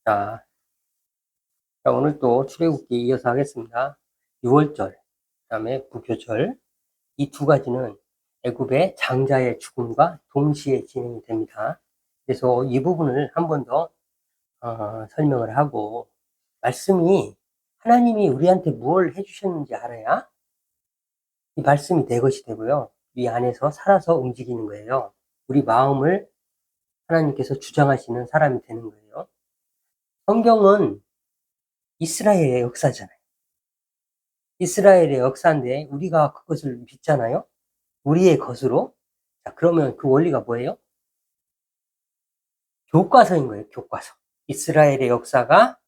자, 오늘 또 출애굽기 이어서 하겠습니다. 6월절, 그다음에 무교절, 이 두 가지는 애굽의 장자의 죽음과 동시에 진행이 됩니다. 그래서 이 부분을 한 번 더 설명을 하고, 말씀이 하나님이 우리한테 뭘 해주셨는지 알아야 이 말씀이 내 것이 되고요. 이 안에서 살아서 움직이는 거예요. 우리 마음을 하나님께서 주장하시는 사람이 되는 거예요. 성경은 이스라엘의 역사잖아요. 이스라엘의 역사인데 우리가 그것을 믿잖아요. 우리의 것으로. 자, 그러면 그 원리가 뭐예요? 교과서인 거예요. 교과서. 이스라엘의 역사가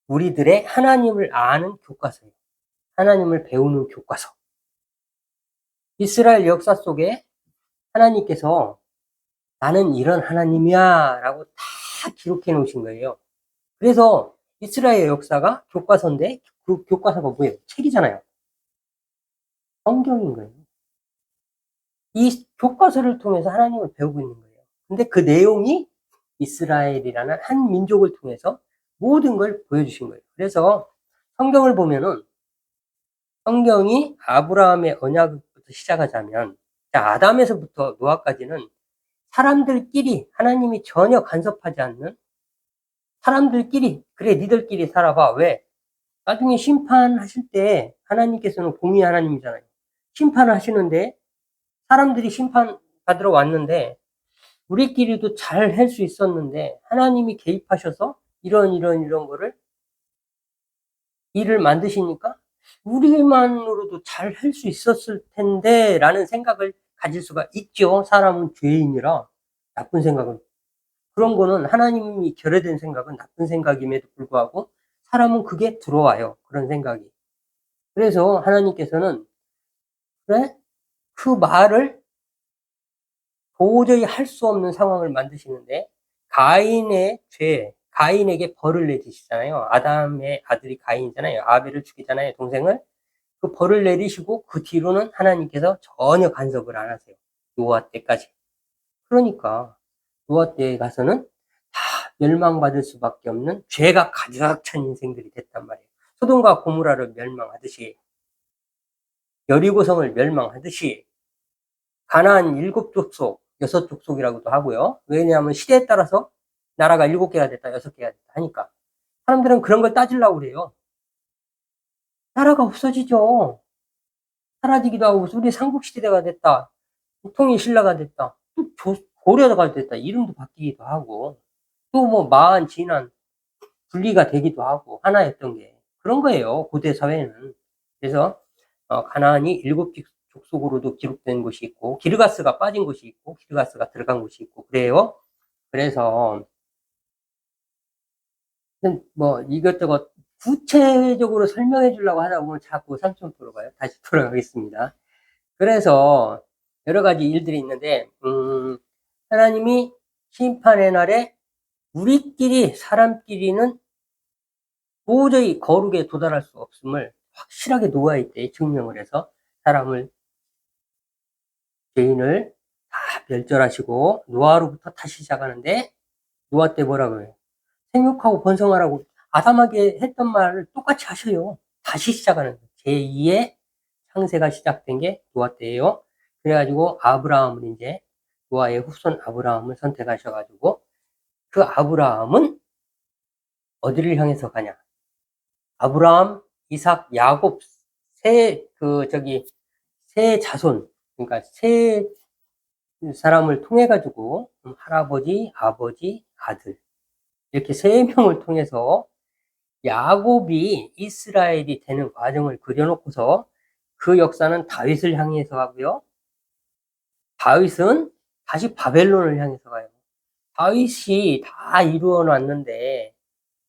우리들의 하나님을 아는 교과서예요. 하나님을 배우는 교과서. 이스라엘 역사 속에 하나님께서 나는 이런 하나님이야 라고 다 기록해 놓으신 거예요. 그래서 이스라엘 역사가 교과서인데 그 교과서가 뭐예요? 책이잖아요. 성경인 거예요. 이 교과서를 통해서 하나님을 배우고 있는 거예요. 근데 그 내용이 이스라엘이라는 한 민족을 통해서 모든 걸 보여주신 거예요. 그래서 성경을 보면은 성경이 아브라함의 언약부터 시작하자면 아담에서부터 노아까지는 사람들끼리 하나님이 전혀 간섭하지 않는 사람들끼리 그래 니들끼리 살아봐. 왜? 나중에 심판하실 때 하나님께서는 공의 하나님이잖아요. 심판을 하시는데 사람들이 심판받으러 왔는데 우리끼리도 잘 할 수 있었는데 하나님이 개입하셔서 이런 거를 일을 만드시니까 우리만으로도 잘 할 수 있었을 텐데 라는 생각을 가질 수가 있죠. 사람은 죄인이라 나쁜 생각을. 그런 거는 하나님이 결여된 생각은 나쁜 생각임에도 불구하고 사람은 그게 들어와요. 그런 생각이. 그래서 하나님께서는 그래? 그 말을 도저히 할 수 없는 상황을 만드시는데 가인의 죄, 가인에게 벌을 내리시잖아요. 아담의 아들이 가인이잖아요. 아벨을 죽이잖아요. 동생을. 그 벌을 내리시고 그 뒤로는 하나님께서 전혀 간섭을 안 하세요. 노아 때까지. 그러니까 노아 때에 가서는 다 멸망받을 수밖에 없는 죄가 가득 찬 인생들이 됐단 말이에요. 소돔과 고모라를 멸망하듯이 여리고성을 멸망하듯이 가나안 7족속, 6족속이라고도 하고요. 왜냐하면 시대에 따라서 나라가 7개가 됐다, 6개가 됐다 하니까. 사람들은 그런 걸 따지려고 그래요. 나라가 없어지죠. 사라지기도 하고, 우리 삼국시대가 됐다. 통일신라가 됐다. 또 고려가 됐다. 이름도 바뀌기도 하고. 또 뭐 마한, 진한 분리가 되기도 하고 하나였던 게. 그런 거예요. 고대 사회는. 그래서 가나안이 7족속으로도 기록된 곳이 있고 기르가스가 빠진 곳이 있고 기르가스가 들어간 곳이 있고 그래요. 그래서 뭐 이것저것 구체적으로 설명해 주려고 하다 보면 자꾸 삼천포로 가요. 다시 돌아가겠습니다. 그래서 여러 가지 일들이 있는데 하나님이 심판의 날에 우리끼리 사람끼리는 도저히 거룩에 도달할 수 없음을 확실하게 노아의 때에 증명을 해서 사람을 죄인을 다 멸절하시고 노아로부터 다시 시작하는데 노아 때 뭐라 그래요? 생육하고 번성하라고 아담에게 했던 말을 똑같이 하셔요. 다시 시작하는 제2의 창세가 시작된 게 노아 때예요. 그래가지고 아브라함을 이제 노아의 후손 아브라함을 선택하셔가지고 그 아브라함은 어디를 향해서 가냐? 아브라함, 이삭, 야곱 세 자손 그러니까 세 사람을 통해 가지고 할아버지, 아버지, 아들 이렇게 세 명을 통해서 야곱이 이스라엘이 되는 과정을 그려놓고서 그 역사는 다윗을 향해서 가고요. 다윗은 다시 바벨론을 향해서 가요. 다윗이 다 이루어 놨는데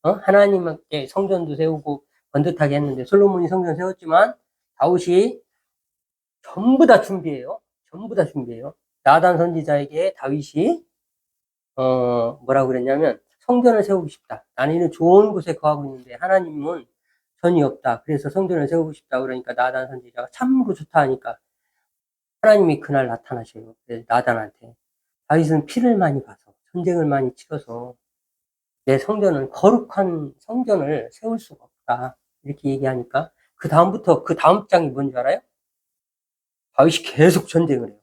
하나님께 성전도 세우고 번듯하게 했는데 솔로몬이 성전 세웠지만 다윗이 전부 다 준비해요. 전부 다 준비해요. 나단 선지자에게 다윗이 뭐라고 그랬냐면 성전을 세우고 싶다. 나는 좋은 곳에 거하고 있는데 하나님은 전이 없다. 그래서 성전을 세우고 싶다. 그러니까 나단 선지자가 참으로 좋다 하니까 하나님이 그날 나타나셔요. 나단한테. 다윗은 피를 많이 봐서 전쟁을 많이 치러서 내 성전은 거룩한 성전을 세울 수가 없다. 이렇게 얘기하니까 그 다음부터 그 다음 장이 뭔지 알아요? 다윗이 계속 전쟁을 해요.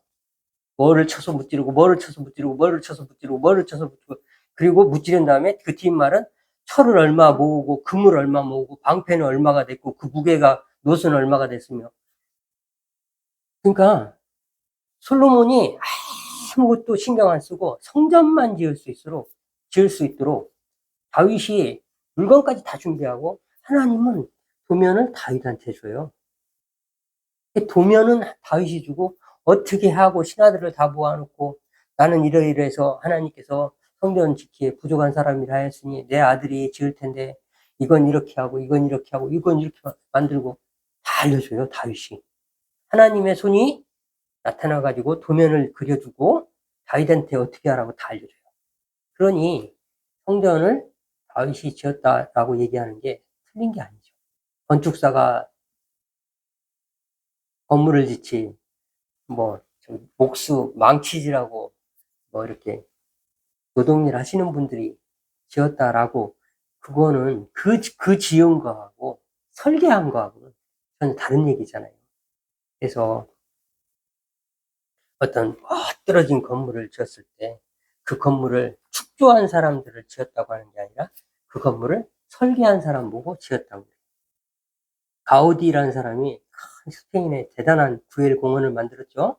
뭐를 쳐서 무찌르고 뭐를 쳐서 무찌르고 뭐를 쳐서 무찌르고 뭐를 쳐서 무찌르고 그리고 무찌른 다음에 그 뒷말은 철을 얼마 모으고 금을 얼마 모으고 방패는 얼마가 됐고 그 무게가 노수는 얼마가 됐으며 그러니까 솔로몬이 아무것도 신경 안 쓰고 성전만 지을 수 있도록 다윗이 물건까지 다 준비하고 하나님은 도면을 다윗한테 줘요. 도면은 다윗이 주고 어떻게 하고 신하들을 다 모아놓고 나는 이러이러해서 하나님께서 성전 짓기에 부족한 사람이라 했으니 내 아들이 지을 텐데 이건 이렇게 하고 이건 이렇게 하고 이건 이렇게 만들고 다 알려줘요. 다윗이. 하나님의 손이 나타나가지고 도면을 그려주고 다윗한테 어떻게 하라고 다 알려줘요. 그러니 성전을 다윗이 지었다라고 얘기하는 게 틀린 게 아니죠. 건축사가 건물을 짓지 뭐 목수 망치질하고 뭐 이렇게 노동일 하시는 분들이 지었다라고 그거는 그 지은 거하고 설계한 거하고는 전혀 다른 얘기잖아요. 그래서 어떤 떨어진 건물을 지었을 때 그 건물을 축조한 사람들을 지었다고 하는 게 아니라 그 건물을 설계한 사람 보고 지었다고 해요. 가우디라는 사람이 스페인에 대단한 구엘 공원을 만들었죠.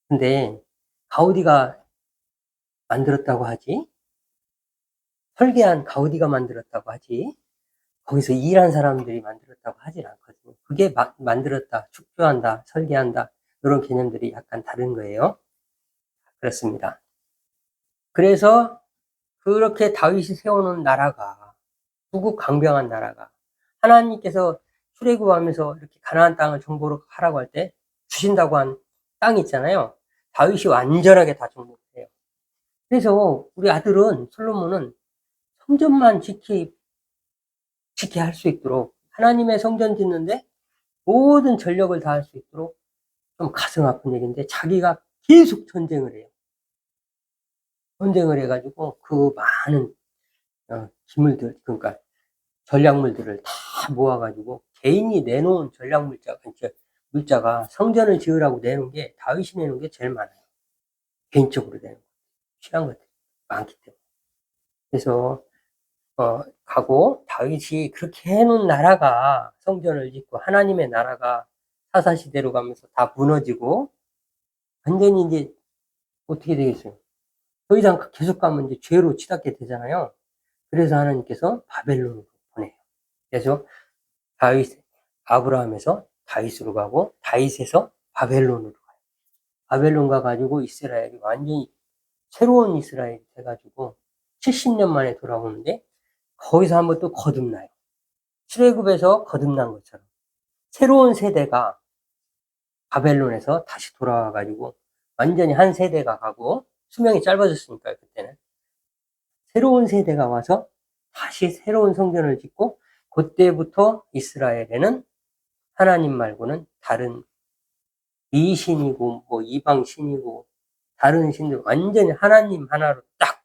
근데 가우디가 만들었다고 하지 설계한 가우디가 만들었다고 하지 거기서 일한 사람들이 만들었다고 하진 않거든요. 그게 만들었다, 축조한다, 설계한다 이런 개념들이 약간 다른 거예요. 그렇습니다. 그래서 그렇게 다윗이 세워놓은 나라가 부국강병한 나라가 하나님께서 출애굽하면서 이렇게 가나안 땅을 정복을 하라고 할 때 주신다고 한 땅이 있잖아요. 다윗이 완전하게 다 정복을 해요. 그래서 우리 아들은 솔로몬은 성전만 지키 할 수 있도록 하나님의 성전 짓는데 모든 전력을 다할 수 있도록 좀 가슴 아픈 얘기인데 자기가 계속 전쟁을 해요. 전쟁을 해가지고 그 많은 기물들 그러니까 전략물들을 다 모아가지고 개인이 내놓은 물자가 성전을 지으라고 내놓은 게 다윗이 내놓은 게 제일 많아요. 개인적으로 내놓은 거. 필요한 것들이 많기 때문에. 그래서 가고 다윗이 그렇게 해놓은 나라가 성전을 짓고 하나님의 나라가 사사시대로 가면서 다 무너지고 완전히 이제 어떻게 되겠어요? 더 이상 계속 가면 이제 죄로 치닫게 되잖아요. 그래서 하나님께서 바벨론으로 보내요. 그래서 다윗, 아브라함에서 다윗으로 가고 다윗에서 바벨론으로 가요. 바벨론 가가지고 이스라엘이 완전히 새로운 이스라엘이 돼가지고 70년 만에 돌아오는데 거기서 한번 또 거듭나요. 출애굽에서 거듭난 것처럼 새로운 세대가 바벨론에서 다시 돌아와가지고 완전히 한 세대가 가고 수명이 짧아졌으니까요. 그때는 새로운 세대가 와서 다시 새로운 성전을 짓고 그때부터 이스라엘에는 하나님 말고는 다른 이신이고 뭐 이방신이고 다른 신들 완전히 하나님 하나로 딱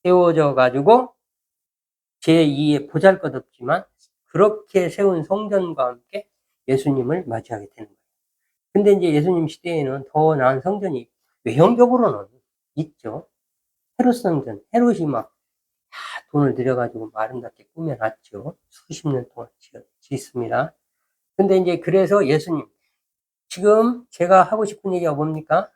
세워져 가지고 제2의 보잘것없지만 그렇게 세운 성전과 함께 예수님을 맞이하게 되는 거예요. 근데 이제 예수님 시대에는 더 나은 성전이 외형적으로는 있죠. 헤롯 성전, 헤롯이 막 돈을 들여가지고 아름답게 꾸며놨죠. 수십 년 동안 짓습니다. 근데 이제 그래서 예수님, 지금 제가 하고 싶은 얘기가 뭡니까?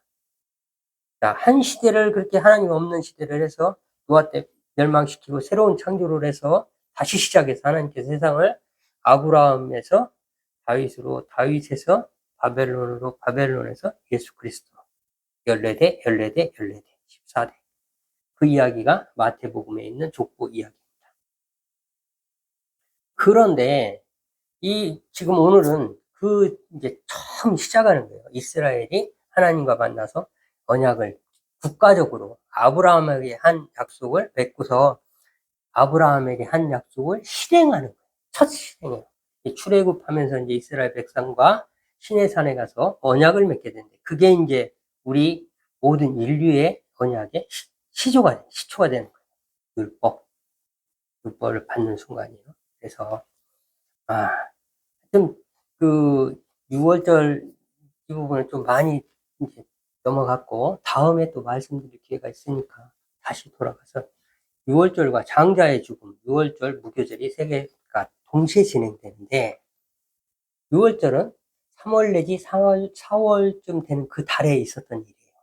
자, 한 시대를 그렇게 하나님 없는 시대를 해서 노아 때 멸망시키고 새로운 창조를 해서 다시 시작해서 하나님께서 세상을 아브라함에서 다윗으로, 다윗에서 바벨론으로, 바벨론에서 예수 그리스도. 14대, 14대, 14대, 14대. 그 이야기가 마태복음에 있는 족보 이야기입니다. 그런데 지금 오늘은 이제 처음 시작하는 거예요. 이스라엘이 하나님과 만나서 언약을 국가적으로 아브라함에게 한 약속을 맺고서 아브라함에게 한 약속을 실행하는 거예요. 첫 실행이에요. 출애굽하면서 이제 이스라엘 백성과 시내산에 가서 언약을 맺게 되는데 그게 이제 우리 모든 인류의 언약의 시초가 되는 거예요. 율법을 받는 순간이에요. 그래서, 좀, 그, 6월절 이 부분을 좀 많이 이제 넘어갔고, 다음에 또 말씀드릴 기회가 있으니까 다시 돌아가서 6월절과 장자의 죽음, 6월절, 무교절이 세 개가 동시에 진행되는데, 6월절은 3월 내지 4월쯤 되는 그 달에 있었던 일이에요.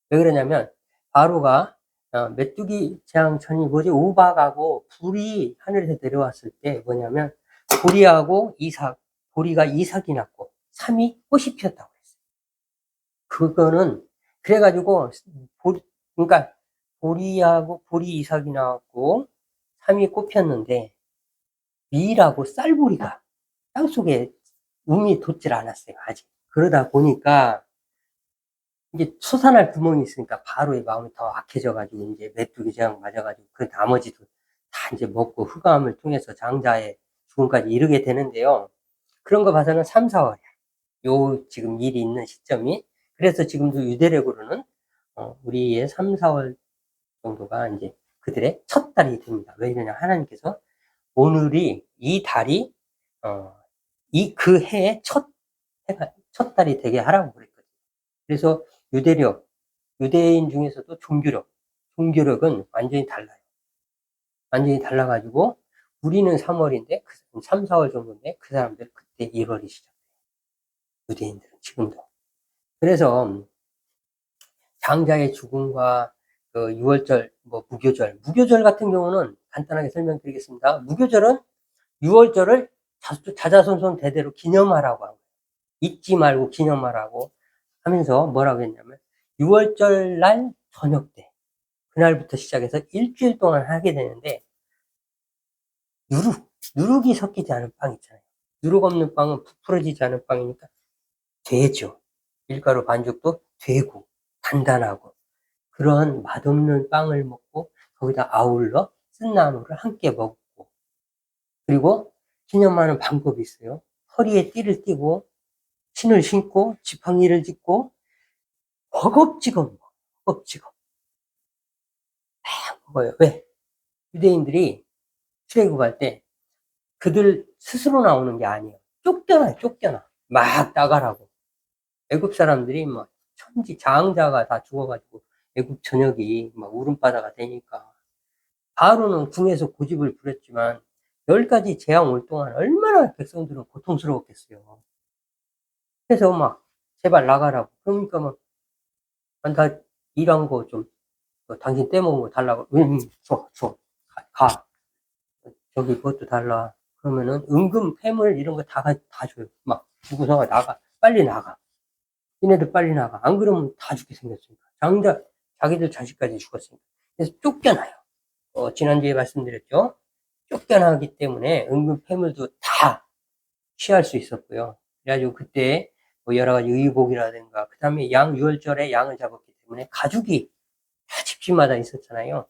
왜 그러냐면, 바로가 메뚜기 재앙 전이 뭐지? 우박하고 불이 하늘에서 내려왔을 때 뭐냐면, 보리가 이삭이 낳고, 삼이 꽃이 피었다고 그랬어요. 그거는, 그래가지고, 그러니까, 보리 이삭이 나왔고, 삼이 꽃 피었는데, 밀하고 쌀보리가 땅속에 움이 돋질 않았어요, 아직. 그러다 보니까, 이게 솟아날 구멍이 있으니까 바로의 마음이 더 악해져가지고, 이제 메뚜기 재앙 맞아가지고, 그 나머지도 다 이제 먹고 흑암을 통해서 장자의 죽음까지 이르게 되는데요. 그런 거 봐서는 3, 4월이야. 요 지금 일이 있는 시점이. 그래서 지금도 유대력으로는, 우리의 3, 4월 정도가 이제 그들의 첫 달이 됩니다. 왜 그러냐. 하나님께서 오늘이, 이 달이, 그 해의 첫 달이 되게 하라고 그랬거든요. 그래서 유대인 중에서도 종교력은 완전히 달라요. 완전히 달라가지고, 우리는 3월인데, 3, 4월 정도인데, 그 사람들 그때 1월이 시작돼요. 유대인들은 지금도. 그래서, 장자의 죽음과 그 6월절, 무교절 같은 경우는 간단하게 설명드리겠습니다. 무교절은 6월절을 자자손손 대대로 기념하라고 하고, 잊지 말고 기념하라고 하면서 뭐라고 했냐면, 6월절 날 저녁 때, 그날부터 시작해서 일주일 동안 하게 되는데, 누룩이 섞이지 않은 빵 있잖아요. 누룩 없는 빵은 부풀어지지 않은 빵이니까 되죠. 밀가루 반죽도 되고, 단단하고, 그런 맛없는 빵을 먹고, 거기다 아울러 쓴나물을 함께 먹고, 그리고 기념하는 방법이 있어요. 허리에 띠를 띠고, 신을 신고, 지팡이를 짚고, 허겁지겁 먹어요. 왜? 유대인들이 출애굽할 때 그들 스스로 나오는 게 아니에요. 쫓겨나. 막 나가라고. 애굽 사람들이 막 장자가 다 죽어가지고 애굽 전역이 막 울음바다가 되니까 바로는 궁에서 고집을 부렸지만 10가지 재앙 올 동안 얼마나 백성들은 고통스러웠겠어요. 그래서 막 제발 나가라고. 그러니까 막 다 일한 거 좀 당신 떼먹은 거 달라고. 줘. 가. 저기 그것도 달라. 그러면은 은금 폐물 이런 거 다 줘요. 막 주고서 빨리 나가. 얘네들 빨리 나가. 안 그러면 다 죽게 생겼으니까. 자기들 자식까지 죽었으니까. 그래서 쫓겨나요. 지난주에 말씀드렸죠. 쫓겨나기 때문에 은금 폐물도 다 취할 수 있었고요. 그래가지고 그때 뭐 여러 가지 의복이라든가, 그 다음에 6월절에 양을 잡았기 때문에 가죽이 다 집집마다 있었잖아요.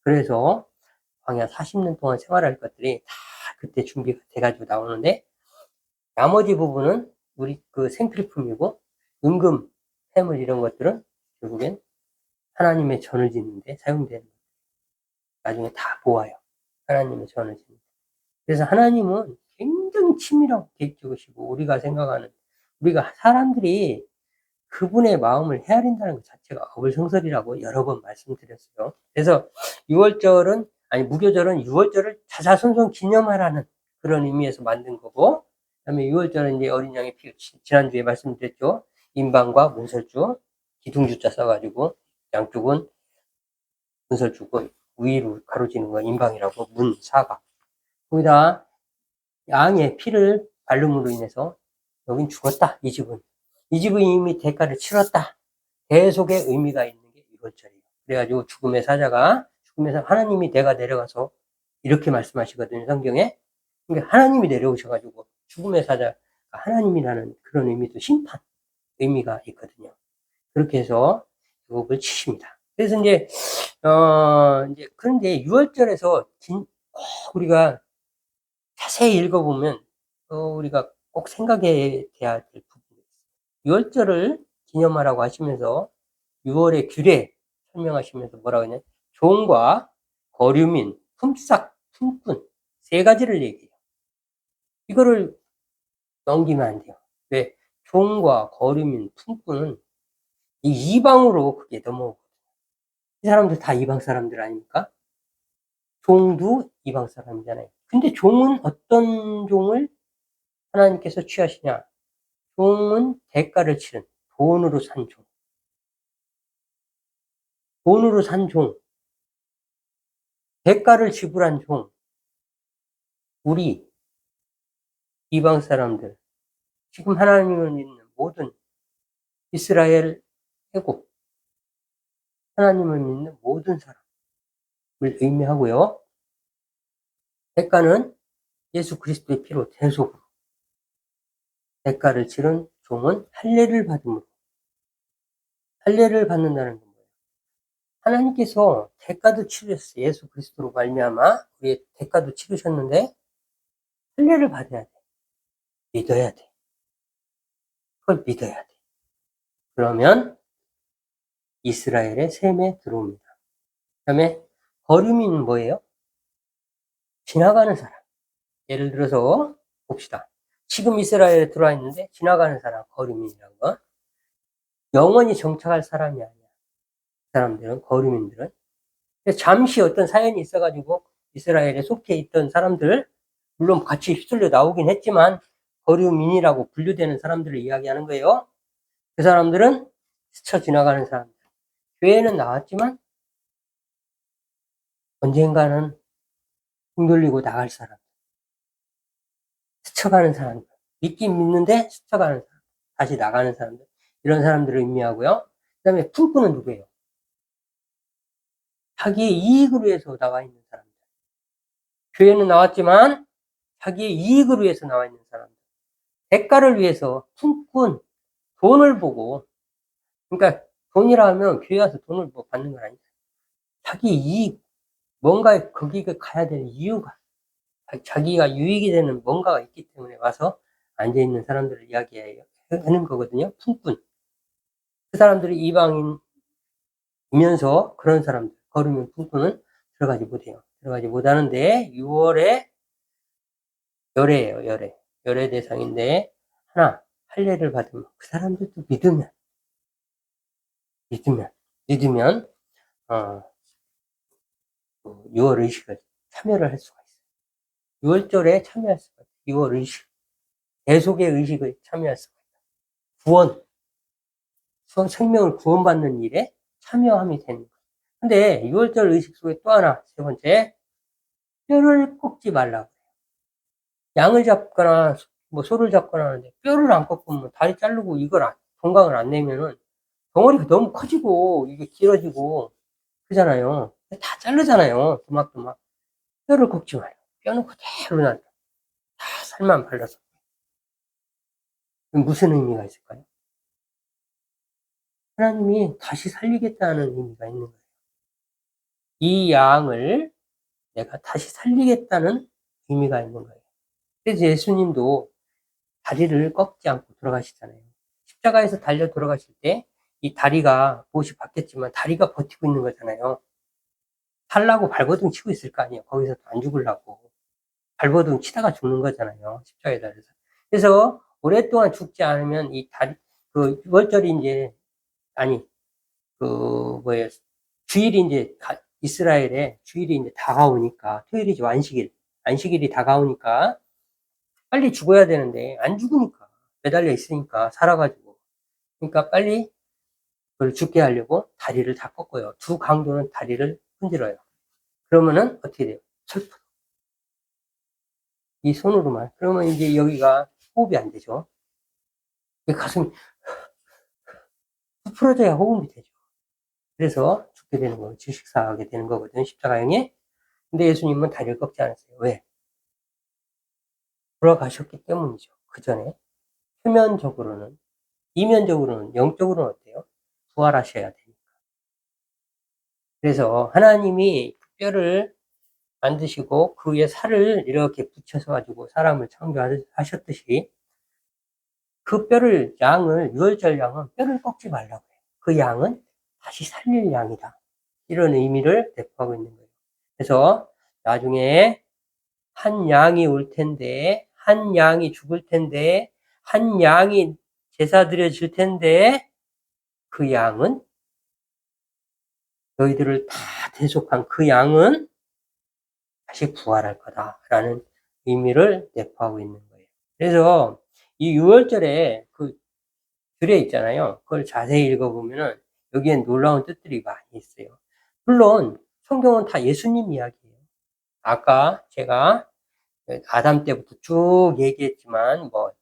그래서 광야 40년 동안 생활할 것들이 다 그때 준비가 돼가지고 나오는데, 나머지 부분은 우리 그 생필품이고, 은금, 폐물 이런 것들은 결국엔 하나님의 전을 짓는데 사용되는 거예요. 나중에 다 보아요. 하나님의 전을 짓는. 그래서 하나님은 굉장히 치밀하고 계획적이시고, 우리가 사람들이 그분의 마음을 헤아린다는 것 자체가 어불성설이라고 여러 번 말씀드렸어요. 그래서 무교절은 6월절을 자자손손 기념하라는 그런 의미에서 만든 거고, 그 다음에 6월절은 이제 어린 양의 피, 지난주에 말씀드렸죠. 인방과 문설주, 기둥주자 써가지고, 양쪽은 문설주고, 위로 가로지는 건 인방이라고, 문사가. 거기다 양의 피를 바름으로 인해서 여긴 죽었다. 이 집은 이미 대가를 치렀다. 계속의 의미가 있는 게 6월절이에요. 그래가지고 죽음의 사자가 하나님이 내가 내려가서 이렇게 말씀하시거든요. 성경에. 그러니까 하나님이 내려오셔가지고 죽음의 사자가 하나님이라는 그런 의미도 심판 의미가 있거든요. 그렇게 해서 곡을 치십니다. 그래서 그런데 6월절에서 우리가 자세히 읽어보면 우리가 꼭 생각해야 될 부분이 있어요. 6월절을 기념하라고 하시면서 6월의 규례 설명하시면서 뭐라고 했냐? 종과 거류민, 품삯, 품꾼 세 가지를 얘기해요. 이거를 넘기면 안 돼요. 왜? 종과 거류민, 품꾼은 이 이방으로 그게 넘어오거든요. 이 사람들 다 이방 사람들 아닙니까? 종도 이방 사람이잖아요. 근데 종은 어떤 종을 하나님께서 취하시냐? 종은 대가를 치른 돈으로 산 종. 돈으로 산 종. 대가를 지불한 종. 우리 이방 사람들. 지금 하나님을 믿는 모든 이스라엘 회국. 하나님을 믿는 모든 사람을 의미하고요. 대가는 예수 그리스도의 피로 대속으로. 대가를 치른 종은 할례를 받음으로. 할례를 받는다는 건 뭐예요? 하나님께서 대가도 치르셨어요. 예수 그리스도로 말미암아 우리의 대가도 치르셨는데 할례를 받아야 돼. 믿어야 돼. 그걸 믿어야 돼. 그러면 이스라엘의 셈에 들어옵니다. 그 다음에 거류민은 뭐예요? 지나가는 사람. 예를 들어서 봅시다. 지금 이스라엘에 들어와 있는데 지나가는 사람, 거류민이라는 건 영원히 정착할 사람이 아니야. 그 사람들은, 거류민들은. 잠시 어떤 사연이 있어가지고 이스라엘에 속해 있던 사람들, 물론 같이 휩쓸려 나오긴 했지만 거류민이라고 분류되는 사람들을 이야기하는 거예요. 그 사람들은 스쳐 지나가는 사람들. 교회는 나왔지만 언젠가는 등 돌리고 나갈 사람. 스쳐가는 사람들. 믿긴 믿는데 스쳐가는 사람. 다시 나가는 사람들. 이런 사람들을 의미하고요. 그 다음에 품꾼은 누구예요? 자기의 이익을 위해서 나와 있는 사람들. 교회는 나왔지만 자기의 이익을 위해서 나와 있는 사람들. 대가를 위해서 품꾼, 돈을 보고, 그러니까 돈이라 하면 교회 와서 돈을 뭐 받는 건 아니다. 자기 이익, 뭔가 거기에 가야 되는 이유가, 자기가 유익이 되는 뭔가가 있기 때문에 와서 앉아있는 사람들을 이야기하는 거거든요. 품꾼. 그 사람들이 이방인이면서 그런 사람들, 거르면 품꾼은 들어가지 못해요. 들어가지 못하는데 6월에 열애예요. 열애. 열애 대상인데 하나 할례를 받으면 그 사람들도 믿으면 6월 의식을 참여를 할 수가 있어요. 6월절에 참여할 수가 있어요. 6월 의식. 대속의 의식을 참여할 수가 있어요. 생명을 구원받는 일에 참여함이 되는 거예요. 근데 6월절 의식 속에 또 하나, 세 번째, 뼈를 꺾지 말라고. 양을 잡거나, 소를 잡거나 하는데, 뼈를 안 꺾으면 다리 자르고 건강을 안 내면은, 덩어리가 너무 커지고, 이게 길어지고, 그러잖아요. 다 자르잖아요. 토막토막. 뼈를 꺾지 말아요. 뼈는 그대로 놔둬. 다 살만 발라서. 무슨 의미가 있을까요? 하나님이 다시 살리겠다는 의미가 있는 거예요. 이 양을 내가 다시 살리겠다는 의미가 있는 거예요. 그래서 예수님도 다리를 꺾지 않고 돌아가시잖아요. 십자가에서 달려 돌아가실 때 이 다리가 못이 바뀌었지만 다리가 버티고 있는 거잖아요. 살라고 발버둥 치고 있을 거 아니에요. 거기서 안 죽으려고. 발버둥 치다가 죽는 거잖아요. 십자가에 달려서. 그래서 오랫동안 죽지 않으면 이 다리, 월절이 이제, 아니, 주일이 이제, 이스라엘에 주일이 이제 다가오니까, 토요일이죠. 안식일이 다가오니까, 빨리 죽어야 되는데, 안 죽으니까, 매달려 있으니까, 살아가지고. 그러니까 빨리 그걸 죽게 하려고 다리를 다 꺾어요. 두 강도는 다리를 흔들어요. 그러면은 어떻게 돼요? 철푸. 이 손으로만. 그러면 이제 여기가 호흡이 안 되죠. 가슴이 풀어져야 호흡이 되죠. 그래서 죽게 되는 거예요. 질식사하게 되는 거거든요. 십자가형이. 근데 예수님은 다리를 꺾지 않았어요. 왜? 돌아가셨기 때문이죠. 그 전에. 표면적으로는, 이면적으로는, 영적으로는 어때요? 부활하셔야 되니까. 그래서 하나님이 뼈를 만드시고 그 위에 살을 이렇게 붙여서 가지고 사람을 창조하셨듯이 그 뼈를, 유월절 양은 뼈를 꺾지 말라고 해요. 그 양은 다시 살릴 양이다. 이런 의미를 내포하고 있는 거예요. 그래서 나중에 한 양이 올 텐데, 한 양이 죽을 텐데, 한 양이 제사 드려질 텐데, 그 양은, 너희들을 다 대속한 그 양은 다시 부활할 거다라는 의미를 내포하고 있는 거예요. 그래서 이 6월절에 그 규례 있잖아요. 그걸 자세히 읽어보면은 여기엔 놀라운 뜻들이 많이 있어요. 물론 성경은 다 예수님 이야기예요. 아까 제가 아담 때부터 쭉 얘기했지만 뭐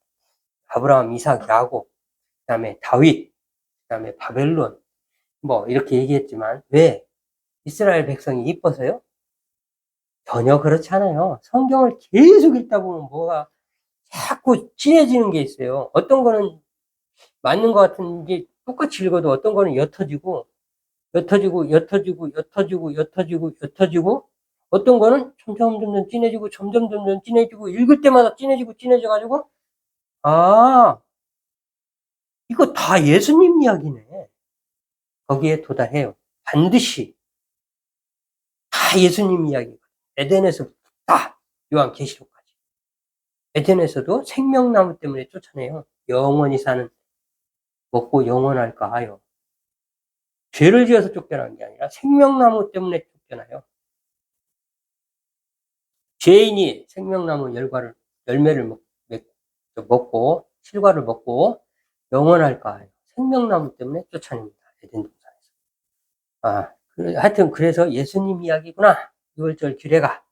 아브라함, 이삭, 야곱, 그다음에 다윗, 그다음에 바벨론 뭐 이렇게 얘기했지만 왜 이스라엘 백성이 이뻐서요? 전혀 그렇지 않아요. 성경을 계속 읽다 보면 뭐가 자꾸 진해지는 게 있어요. 어떤 거는 맞는 것 같은데 똑같이 읽어도 어떤 거는 옅어지고 옅어지고 어떤 거는 점점 진해지고 점점 진해지고 읽을 때마다 진해져 가지고 아 이거 다 예수님 이야기네. 거기에 도달해요. 반드시 다 예수님 이야기. 에덴에서부터 다 요한계시록까지. 에덴에서도 생명나무 때문에 쫓아내요. 영원히 사는 먹고 영원할까 하여. 죄를 지어서 쫓겨난 게 아니라 생명나무 때문에 쫓겨나요. 죄인이 생명나무 열매를 먹고 실과를 먹고 영원할까 하여. 생명나무 때문에 쫓아냅니다. 에덴 동산에서. 하여튼 그래서 예수님 이야기구나. 6월절 규례가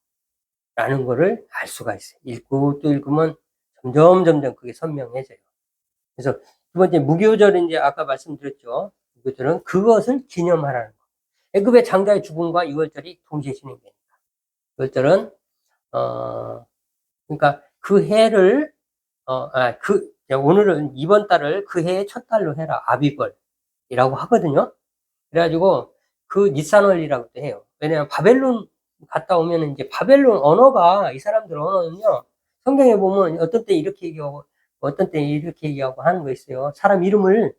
라는 거를 알 수가 있어요. 읽고 또 읽으면 점점 그게 선명해져요. 그래서 두 번째 무교절은 이제 아까 말씀드렸죠. 무교절은 그것을 기념하라는 거. 애굽의 장자의 죽음과 6월절이 동시에 진행되니까. 6월절은 그러니까 그 해를 오늘은 이번 달을 그 해의 첫 달로 해라. 아비벌이라고 하거든요. 그래가지고 그 니산월이라고 또 해요. 왜냐면 바벨론 갔다 오면 이제 바벨론 언어가 이 사람들 언어는요. 성경에 보면 어떤 때 이렇게 얘기하고 어떤 때 이렇게 얘기하고 하는 거 있어요. 사람 이름을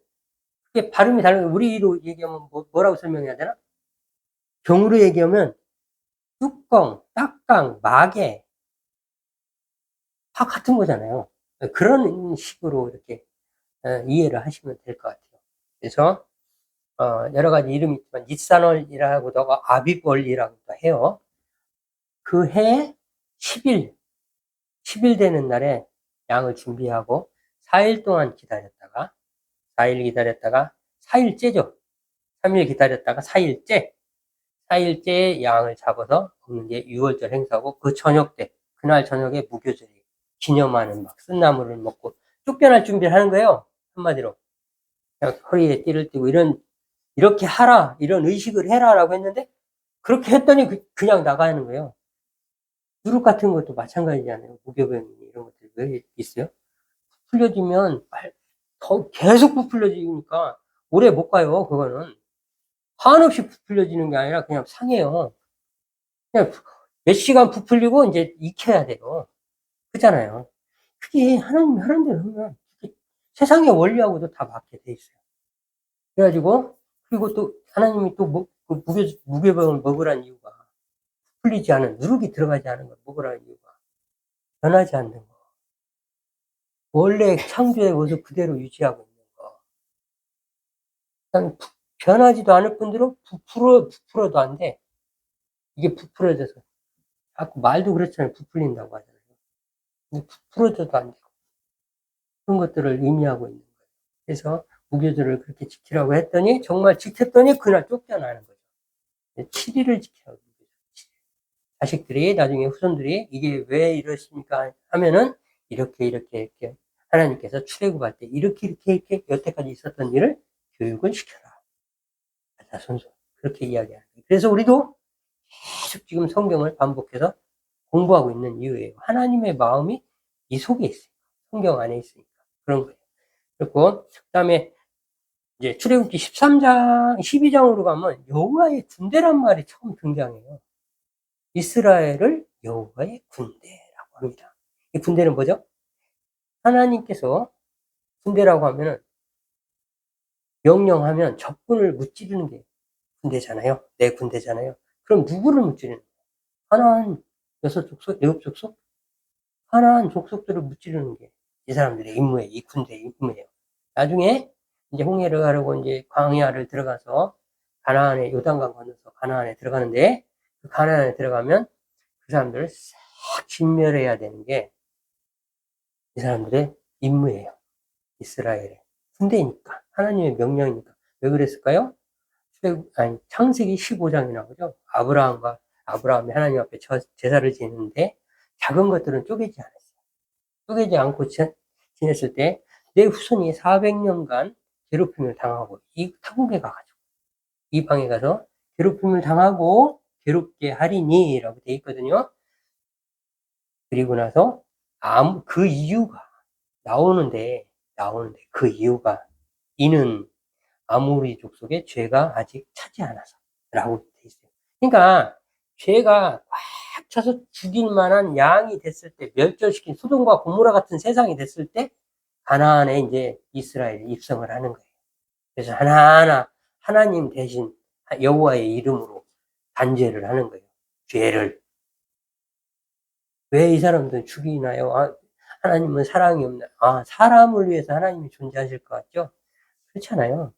그게 발음이 다른 거. 우리로 얘기하면 뭐라고 설명해야 되나? 경으로 얘기하면 뚜껑, 딱강, 마개 다 같은 거잖아요. 그런 식으로 이렇게 이해를 하시면 될 것 같아요. 그래서 여러 가지 이름이 있지만 니산월이라고도 하고 아비벌이라고도 해요. 그 해 10일 되는 날에 양을 준비하고 4일 동안 기다렸다가 4일 기다렸다가 4일째죠. 3일 기다렸다가 4일째 양을 잡아서 먹는 게 6월절 행사고 그 저녁 때 그날 저녁에 무교절이 기념하는 막 쓴나물을 먹고 쫓겨날 준비를 하는 거예요. 한마디로 그냥 허리에 띠를 띠고 이렇게 하라 이런 의식을 해라라고 했는데 그렇게 했더니 그냥 나가는 거예요. 누룩 같은 것도 마찬가지잖아요. 무교병 이런 것들이 왜 있어요? 부풀려지면 더 계속 부풀려지니까 오래 못 가요. 그거는 한없이 부풀려지는 게 아니라 그냥 상해요. 그냥 몇 시간 부풀리고 이제 익혀야 돼요. 그잖아요. 그게 하나님 하는 대로 하면 세상의 원리하고도 다 맞게 돼 있어요. 그래가지고 그리고 또 하나님이 또 그 무교병을 먹으라는 이유가 풀리지 않은 누룩이 들어가지 않은 걸 먹으라는 이유가 변하지 않는 거. 원래 창조의 모습 그대로 유지하고 있는 거. 그냥 변하지도 않을 뿐더러 부풀어도 안 돼. 이게 부풀어져서. 자꾸 말도 그렇잖아요. 부풀린다고 하잖아요. 근데 부풀어져도 안 되고. 그런 것들을 의미하고 있는 거예요. 그래서 무교절을 그렇게 지키라고 했더니 정말 지켰더니 그날 쫓겨나는 거죠. 7일을 지키라고. 자식들이 나중에 후손들이 이게 왜 이러십니까 하면은 이렇게 하나님께서 출애굽할 때 이렇게 여태까지 있었던 일을 교육을 시켜라. 자손손 그렇게 이야기하는 거예요. 그래서 우리도 계속 지금 성경을 반복해서 공부하고 있는 이유예요. 하나님의 마음이 이 속에 있어요. 성경 안에 있으니까 그런 거예요. 그리고 그다음에 이제 출애굽기 13장, 12장으로 가면 여호와의 군대란 말이 처음 등장해요. 이스라엘을 여호와의 군대라고 합니다. 이 군대는 뭐죠? 하나님께서 군대라고 하면은 명령하면 적군을 무찌르는 게 군대잖아요. 내 군대잖아요. 그럼 누구를 무찌르는 거예요? 가나안 6족속, 7족속? 가나안 족속들을 무찌르는 게 이 사람들의 임무예요. 이 군대의 임무예요. 나중에 이제 홍해를 가르고 이제 광야를 들어가서 가나안에 요단강 건너서 가나안에 들어가는데 그 가나안에 들어가면 그 사람들을 싹 진멸해야 되는 게 이 사람들의 임무예요. 이스라엘의 군대니까 하나님의 명령이니까. 왜 그랬을까요? 창세기 15장이 나오죠. 아브라함이 하나님 앞에 제사를 지냈는데 작은 것들은 쪼개지 않았어요. 쪼개지 않고 지냈을 때 내 후손이 400년간 괴롭힘을 당하고 이 타국에 가가지고 이방에 가서 괴롭힘을 당하고 괴롭게 하리니 라고 돼 있거든요. 그리고 나서 그 이유가 나오는데 그 이유가 이는 아모리 족속의 죄가 아직 차지 않아서 라고 돼 있어요. 그러니까 죄가 꽉 차서 죽일 만한 양이 됐을 때, 멸절시킨 소돔과 고모라 같은 세상이 됐을 때 가나안에 이제 이스라엘이 입성을 하는 거예요. 그래서 하나하나 하나님 대신 여호와의 이름으로 단죄를 하는 거예요. 죄를. 왜 이 사람들은 죽이나요? 하나님은 사랑이 없나? 사람을 위해서 하나님이 존재하실 것 같죠? 그렇잖아요.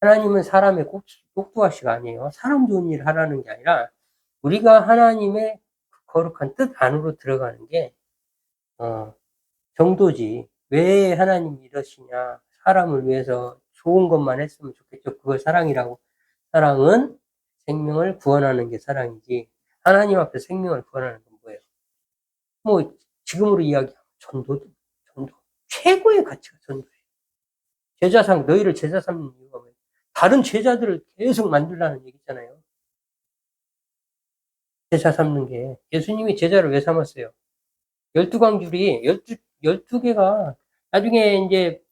하나님은 사람의 꼭두가시가 아니에요. 사람 좋은 일을 하라는 게 아니라 우리가 하나님의 거룩한 뜻 안으로 들어가는 게 정도지. 왜 하나님이 이러시냐? 사람을 위해서 좋은 것만 했으면 좋겠죠. 그걸 사랑이라고. 사랑은 생명을 구원하는 게 사랑이지. 하나님 앞에 생명을 구원하는 건 뭐예요? 뭐 지금으로 이야기하면 전도. 최고의 가치가 전도예요. 너희를 제자 삼는 이유가 뭐예요? 다른 제자들을 계속 만들라는 얘기잖아요. 제자 삼는 게. 예수님이 제자를 왜 삼았어요? 12광줄이 12개가 나중에 이제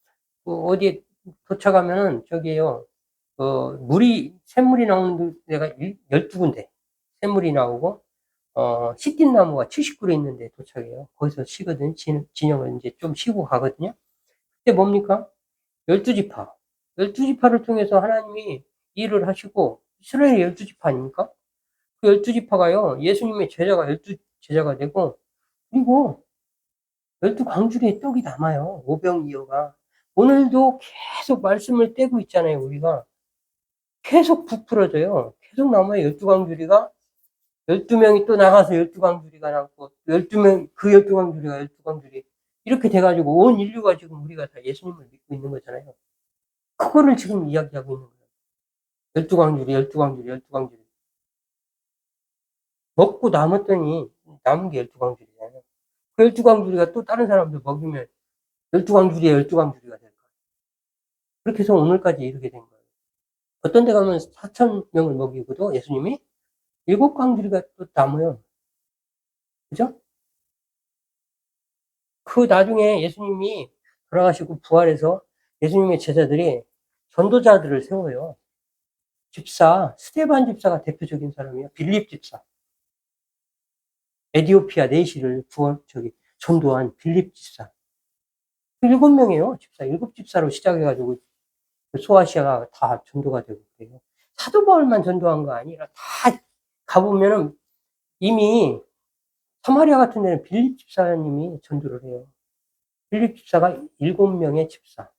어디에 도착하면은 저기에요. 샘물이 나오는 데가 12군데. 샘물이 나오고 시띠나무가 70그루 있는데 도착해요. 거기서 쉬거든. 진영을 이제 좀 쉬고 가거든요. 그때 뭡니까? 12지파. 12지파를 통해서 하나님이 일을 하시고 이스라엘이 12지파 아닙니까? 그 12지파가요. 예수님의 제자가 12제자가 되고 그리고 12광주리에 떡이 남아요. 오병이어가. 오늘도 계속 말씀을 떼고 있잖아요. 우리가. 계속 부풀어져요. 계속 남아요. 12광주리가. 12명이 또 나가서 12광주리가 남고 12명 그 12광주리가 12광주리 이렇게 돼가지고 온 인류가 지금 우리가 다 예수님을 믿고 있는 거잖아요. 그거를 지금 이야기하고 있는 거예요. 12광주리. 먹고 남았더니 남은 게 12광주리잖아요. 그 12광주리가 또 다른 사람들 먹이면 12광주리가 될 거예요. 그렇게 해서 오늘까지 이르게 된 거예요. 어떤 데 가면 4,000명을 먹이고도 예수님이 7광주리가 또 남아요. 그죠? 그 나중에 예수님이 돌아가시고 부활해서 예수님의 제자들이 전도자들을 세워요. 스데반 집사가 대표적인 사람이에요. 빌립 집사. 에디오피아 내시를 전도한 빌립 집사. 7명이에요, 집사. 7집사로 시작해가지고 소아시아가 다 전도가 되고 그래요. 사도 바울만 전도한 거 아니라 다 가보면은 이미 사마리아 같은 데는 빌립 집사님이 전도를 해요. 빌립 집사가 7명의 집사.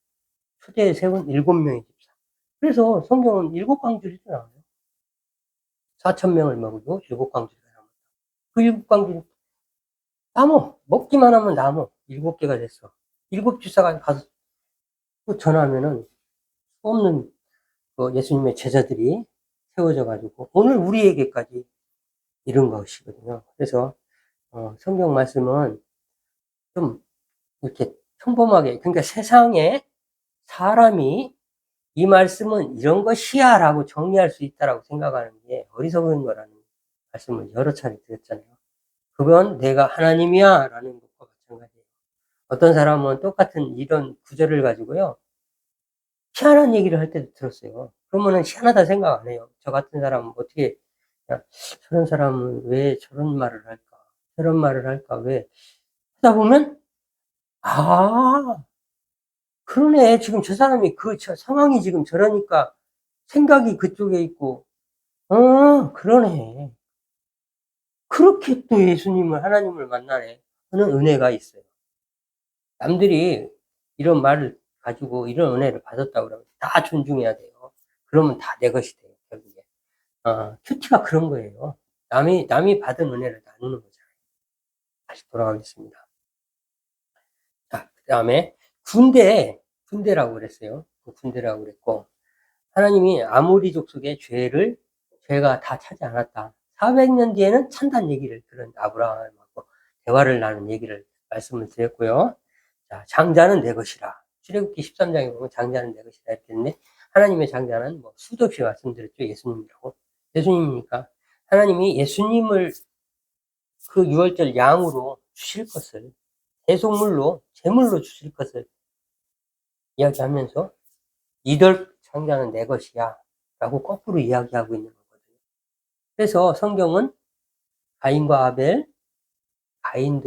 초대에 세운 7명의 집사. 그래서 성경은 7광주리도 나와요. 4,000명을 먹이고 7광주리가 나와요. 그 7광주리 먹기만 하면 7개가 됐어. 7집사가 가서 또 전하면은 없는 예수님의 제자들이 세워져 가지고 오늘 우리에게까지 이른 것이거든요. 그래서 성경 말씀은 좀 이렇게 평범하게, 그러니까 세상에 사람이 이 말씀은 이런 것이야 라고 정리할 수 있다라고 생각하는 게 어리석은 거라는 말씀을 여러 차례 드렸잖아요. 그건 내가 하나님이야 라는 것과 마찬가지예요. 어떤 사람은 똑같은 이런 구절을 가지고요. 희한한 얘기를 할 때도 들었어요. 그러면은 희한하다 생각 안 해요. 저 같은 사람은 어떻게, 저런 사람은 왜 저런 말을 할까? 저런 말을 할까? 왜? 하다 보면, 그러네. 지금 저 사람이 상황이 지금 저러니까 생각이 그쪽에 있고, 그러네. 그렇게 또 예수님을, 하나님을 만나네 하는 은혜가 있어요. 남들이 이런 말을 가지고 이런 은혜를 받았다고 그러면 다 존중해야 돼요. 그러면 다 내 것이 돼요, 결국에. 큐티가 그런 거예요. 남이 받은 은혜를 나누는 거잖아요. 다시 돌아가겠습니다. 자, 그 다음에 군대라고 그랬어요. 군대라고 그랬고, 하나님이 아모리 족속의 죄가 다 차지 않았다. 400년 뒤에는 찬다는 얘기를 들은 아브라함하고 대화를 나눈 얘기를 말씀을 드렸고요. 자, 장자는 내 것이라. 출애굽기 13장에 보면 장자는 내 것이라 했는데, 하나님의 장자는 뭐 수도 없이 말씀드렸죠. 예수님이라고. 예수님이니까 하나님이 예수님을 그 유월절 양으로 주실 것을, 대속물로 제물로 주실 것을 이야기하면서 이들 장자는 내 것이야 라고 거꾸로 이야기하고 있는 거거든요. 그래서 성경은 가인과 아벨, 가인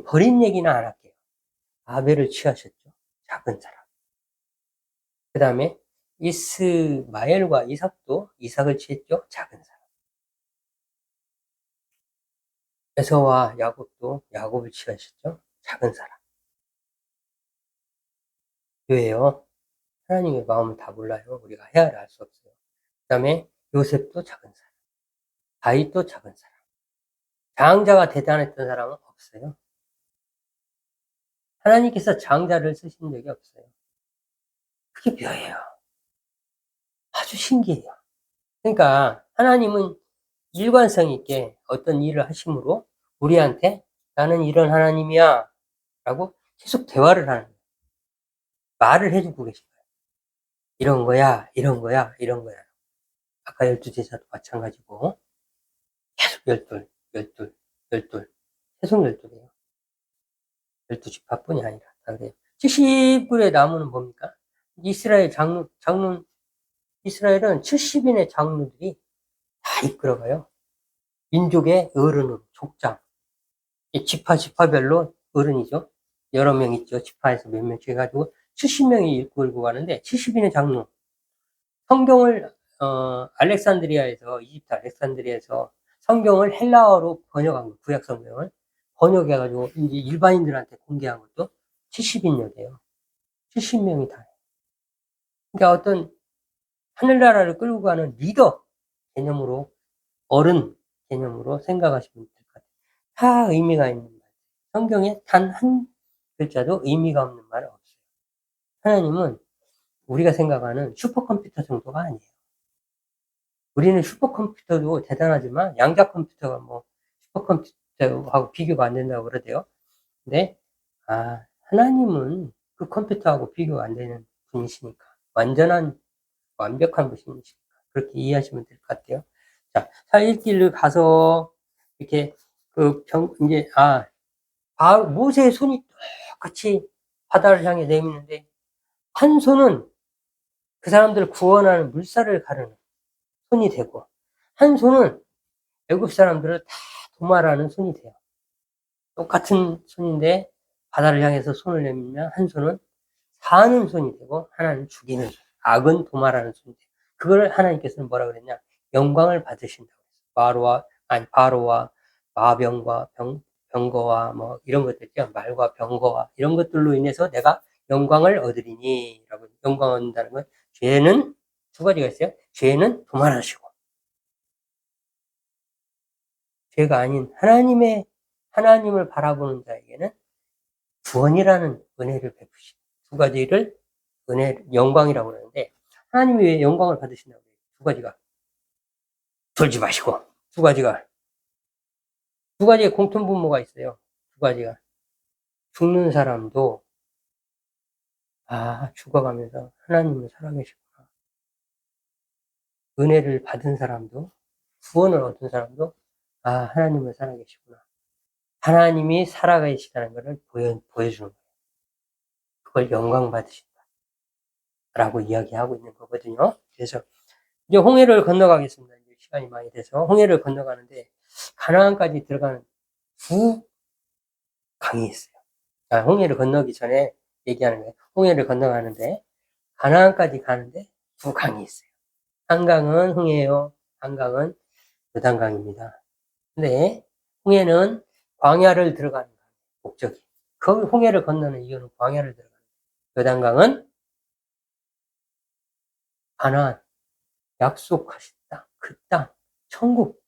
버린 얘기는 안 할게요. 아벨을 취하셨죠. 작은 사람. 그 다음에 이스마엘과 이삭도 이삭을 취했죠. 작은 사람. 에서와 야곱도 야곱을 취하셨죠. 작은 사람. 왜요? 하나님의 마음을 다 몰라요. 우리가 헤아려 알 수 없어요. 그 다음에 요셉도 작은 사람. 다윗도 작은 사람. 장자가 대단했던 사람은 없어요. 하나님께서 장자를 쓰신 적이 없어요. 그게 묘해요. 아주 신기해요. 그러니까 하나님은 일관성 있게 어떤 일을 하심으로 우리한테 나는 이런 하나님이야 라고 계속 대화를 하는 거예요. 말을 해주고 계신 거예요. 이런 거야, 이런 거야, 이런 거야. 아까 12제사도 마찬가지고 계속 12, 계속 12이에요. 12지파뿐이 아니라 다 그래요. 70굴의 나무는 뭡니까? 이스라엘은 70인의 장로들이 다 이끌어가요. 민족의 어른으로, 족장. 지파별로 어른이죠. 여러 명 있죠. 지파에서 몇 명씩 해가지고 70명이 이끌고 가는데 70인의 장로. 성경을 이집트 알렉산드리아에서 성경을 헬라어로 번역한 거, 구약 성경을 번역해가지고 이제 일반인들한테 공개한 것도 70인역이에요. 70명이 다. 그러니까 어떤 하늘나라를 끌고 가는 리더 개념으로, 어른 개념으로 생각하시면 될 것 같아요. 다 의미가 있는 말. 성경에 단 한 글자도 의미가 없는 말은 없어요. 하나님은 우리가 생각하는 슈퍼컴퓨터 정도가 아니에요. 우리는 슈퍼컴퓨터도 대단하지만 양자 컴퓨터가 뭐 슈퍼컴퓨터하고 비교가 안 된다고 그러대요. 근데 하나님은 그 컴퓨터하고 비교가 안 되는 분이시니까, 완벽한 분이시니까 그렇게 이해하시면 될 것 같아요. 자, 사일길을 가서 이렇게 이제 모세의 손이 똑같이 바다를 향해 내미는데, 한 손은 그 사람들을 구원하는 물살을 가르는 손이 되고, 한 손은 애굽 사람들을 다 도말하는 손이 돼요. 똑같은 손인데 바다를 향해서 손을 내밀면 한 손은 사는 손이 되고 하나는 죽이는 손, 악은 도말하는 손이 돼요. 그걸 하나님께서는 뭐라 그랬냐? 영광을 받으신다고 했어요. 바로와 마병과 병거와 뭐 이런 것들이죠. 말과 병거와 이런 것들로 인해서 내가 영광을 얻으리니 라고. 영광 얻는다는 건, 죄는 두 가지가 있어요. 죄는 도말하시고, 죄가 아닌 하나님을 바라보는 자에게는 구원이라는 은혜를 베푸신 두 가지를 영광이라고 그러는데, 하나님이 왜 영광을 받으신다고 해요? 두 가지가 돌지 마시고, 두 가지의 공통분모가 있어요. 두 가지가. 죽는 사람도 죽어가면서 하나님을 살아계시구나. 은혜를 받은 사람도, 구원을 얻은 사람도 하나님을 살아계시구나. 하나님이 살아계시다는 것을 보여주는 거예요. 그걸 영광 받으신다 라고 이야기하고 있는 거거든요. 그래서 이제 홍해를 건너가겠습니다. 이제 시간이 많이 돼서 홍해를 건너가는데, 가나안까지 들어가는 두 강이 있어요. 홍해를 건너기 전에 얘기하는 거예요. 홍해를 건너가는데 가나안까지 가는데 두 강이 있어요. 한 강은 홍해요. 한 강은 요단강입니다. 근데 홍해는 광야를 들어가는 목적이. 그 홍해를 건너는 이유는 광야를 들어가는 거예요. 요단강은 가나안, 약속하신 땅, 그 땅, 천국.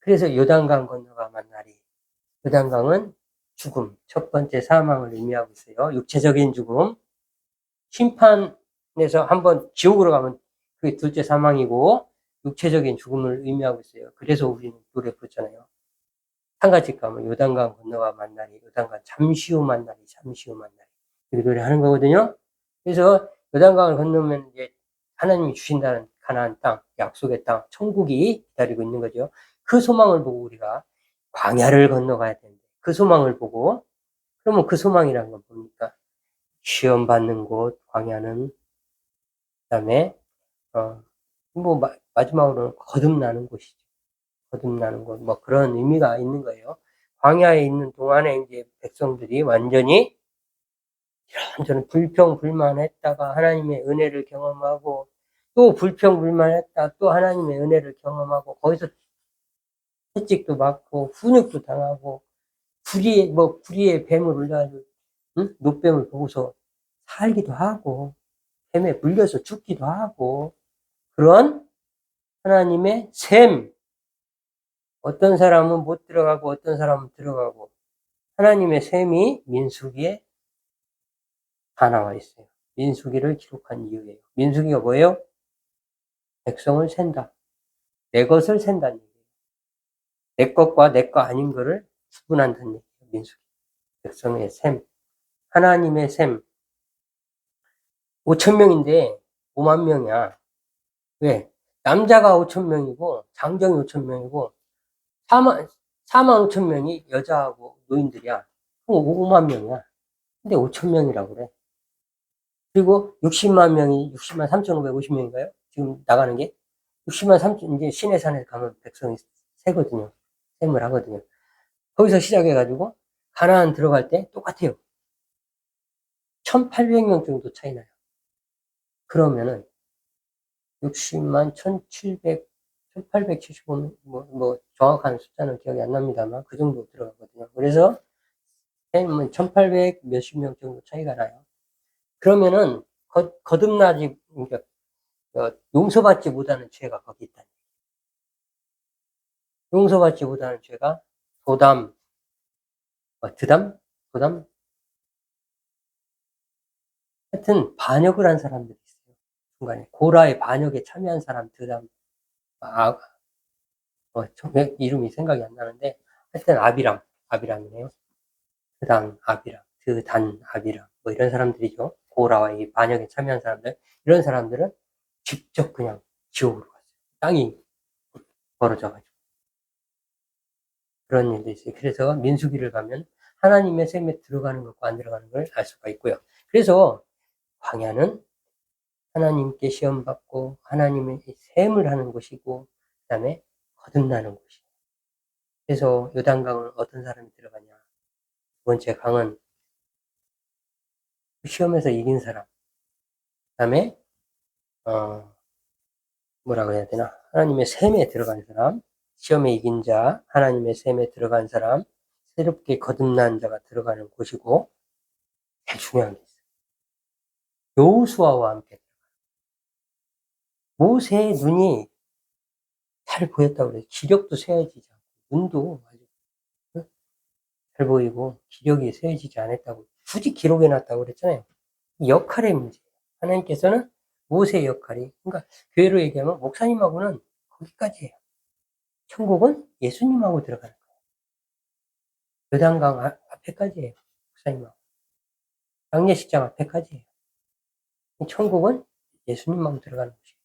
그래서 요단강 건너가만 날이. 요단강은 죽음, 첫 번째 사망을 의미하고 있어요. 육체적인 죽음. 심판에서 한번 지옥으로 가면 그게 둘째 사망이고, 육체적인 죽음을 의미하고 있어요. 그래서 우리는 노래 부르잖아요. 한가지 가면 요단강 건너가 만나리, 요단강 잠시 후 만나리, 잠시 후 만나리. 이렇게 노래하는 거거든요. 그래서 요단강을 건너면 이제 하나님이 주신다는 가나안 땅, 약속의 땅, 천국이 기다리고 있는 거죠. 그 소망을 보고 우리가 광야를 건너가야 되는데, 그 소망을 보고, 그러면 그 소망이라는 건 뭡니까? 시험 받는 곳, 광야는, 그 다음에, 마지막으로는 거듭나는 곳이죠. 거듭나는 것, 뭐 그런 의미가 있는 거예요. 광야에 있는 동안에 이제 백성들이 완전히 이런저런 불평불만했다가 하나님의 은혜를 경험하고, 또 불평불만했다 또 하나님의 은혜를 경험하고, 거기서 채찍도 맞고 훈육도 당하고, 불의의 뱀을 올려가지고, 응? 노뱀을 보고서 살기도 하고, 뱀에 물려서 죽기도 하고, 그런 하나님의 셈. 어떤 사람은 못 들어가고 어떤 사람은 들어가고, 하나님의 셈이 민수기에 다 나와 있어요. 민수기를 기록한 이유예요. 민수기가 뭐예요? 백성을 샌다. 내 것을 샌다는 얘기예요. 내 것과 내 거 아닌 거를 구분한다는 얘기예요. 민수기. 백성의 셈. 하나님의 셈. 5천 명인데 5만 명이야. 왜? 남자가 5천 명이고 장정이 5천 명이고 4만 5천 명이 여자하고 노인들이야. 그럼 5만 명이야. 근데 5천 명이라고 그래. 그리고 60만 명이 60만 3,550명인가요? 지금 나가는 게 60만 3천, 이제 시내산에 가면 백성이 세거든요. 셈을 하거든요. 거기서 시작해가지고 가나안 들어갈 때 똑같아요. 1,800명 정도 차이 나요. 그러면은 60만 1,700, 1,875명, 정확한 숫자는 기억이 안 납니다만 그 정도 들어가거든요. 그래서 1,800 몇십 명 정도 차이가 나요. 그러면은 거듭나지, 그러니까 용서받지 못하는 죄가 거기 있다. 용서받지 못하는 죄가 도담, 드담? 도담? 하여튼 반역을 한 사람들이 있어요. 중간에 고라의 반역에 참여한 사람 드담. 이름이 생각이 안 나는데 하여튼 아비람이네요. 드단 아비람, 드단 아비람, 뭐 이런 사람들이죠. 고라의 반역에 참여한 사람들. 이런 사람들은 직접 그냥 지옥으로 갔어요. 땅이 벌어져가지고. 그런 일도 있어요. 그래서 민수기를 가면 하나님의 셈에 들어가는 것과 안 들어가는 걸 알 수가 있고요. 그래서 광야는 하나님께 시험받고 하나님의 셈을 하는 곳이고, 그 다음에 거듭나는 곳이에요. 그래서 요단강은 어떤 사람이 들어가냐? 두 번째 강은 시험에서 이긴 사람. 그 다음에 뭐라고 해야 되나? 하나님의 셈에 들어간 사람, 시험에 이긴 자, 하나님의 셈에 들어간 사람, 새롭게 거듭난 자가 들어가는 곳이고, 제일 중요한 게 있어요. 여호수아와 함께. 모세의 눈이 잘 보였다고 그래요. 기력도 세어지지 않고, 눈도 아주 잘 보이고, 기력이 세어지지 않았다고, 굳이 기록해놨다고 그랬잖아요. 역할의 문제. 하나님께서는 모세의 역할이, 그러니까 교회로 얘기하면 목사님하고는 거기까지예요. 천국은 예수님하고 들어가는 거예요. 요단강 앞에까지예요. 목사님하고. 장례식장 앞에까지예요. 천국은 예수님하고 들어가는 것이에요.